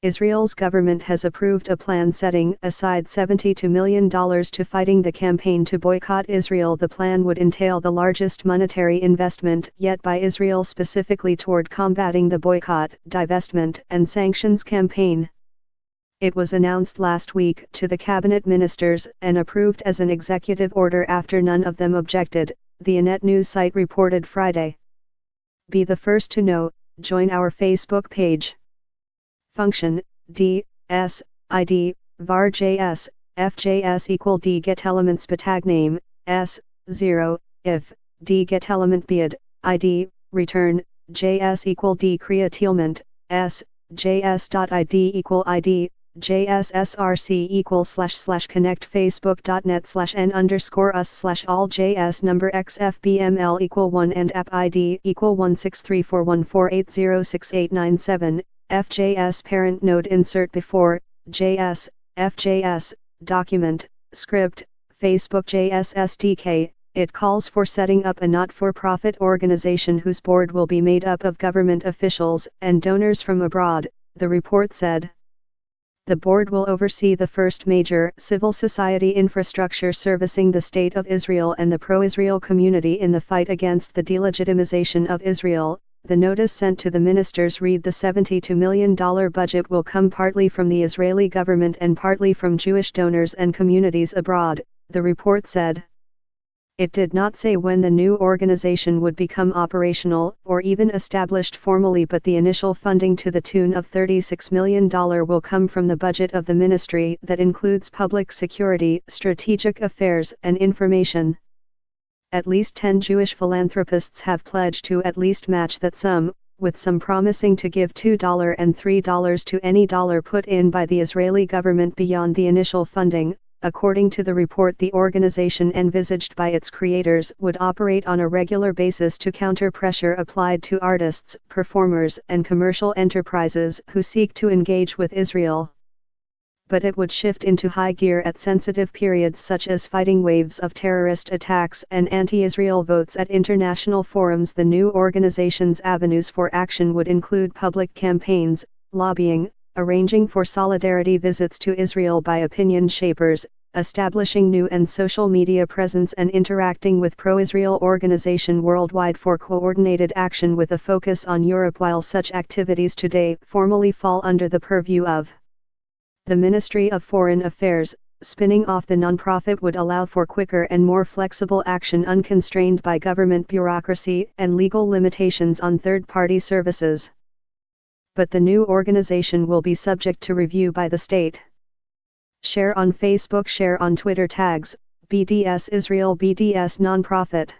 Israel's government has approved a plan setting aside $72 million to fighting the campaign to boycott Israel. The plan would entail the largest monetary investment yet by Israel specifically toward combating the boycott, divestment, and sanctions campaign. It was announced last week to the cabinet ministers and approved as an executive order after none of them objected, the Anet news site reported Friday. Be the first to know, join our Facebook page. Function, D, S, ID, var JS, FJS equal D get elements tag name, S, 0, if, D get element bid, ID, return, JS equal D createlement, S, JS.id equal ID, JSSRC equal / connect facebook.net /n _ us / all JS number XFBML equal 1 and app ID equal 1634148068997. FJS parent node insert before, JS, FJS, document, script, Facebook JS SDK. It calls for setting up a not-for-profit organization whose board will be made up of government officials and donors from abroad, the report said. The board will oversee the first major civil society infrastructure servicing the State of Israel and the pro-Israel community in the fight against the delegitimization of Israel. The notice sent to the ministers read the $72 million budget will come partly from the Israeli government and partly from Jewish donors and communities abroad, the report said. It did not say when the new organization would become operational or even established formally, but the initial funding to the tune of $36 million will come from the budget of the ministry that includes public security, strategic affairs, and information. At least 10 Jewish philanthropists have pledged to at least match that sum, with some promising to give $2 and $3 to any dollar put in by the Israeli government beyond the initial funding. According to the report, the organization envisaged by its creators would operate on a regular basis to counter pressure applied to artists, performers, and commercial enterprises who seek to engage with Israel. But it would shift into high gear at sensitive periods such as fighting waves of terrorist attacks and anti-Israel votes at international forums. The new organization's avenues for action would include public campaigns, lobbying, arranging for solidarity visits to Israel by opinion shapers, establishing new and social media presence, and interacting with pro-Israel organization worldwide for coordinated action with a focus on Europe. While such activities today formally fall under the purview of the Ministry of Foreign Affairs, spinning off the nonprofit would allow for quicker and more flexible action unconstrained by government bureaucracy and legal limitations on third-party services. But the new organization will be subject to review by the state. Share on Facebook, share on Twitter tags, BDS Israel BDS nonprofit.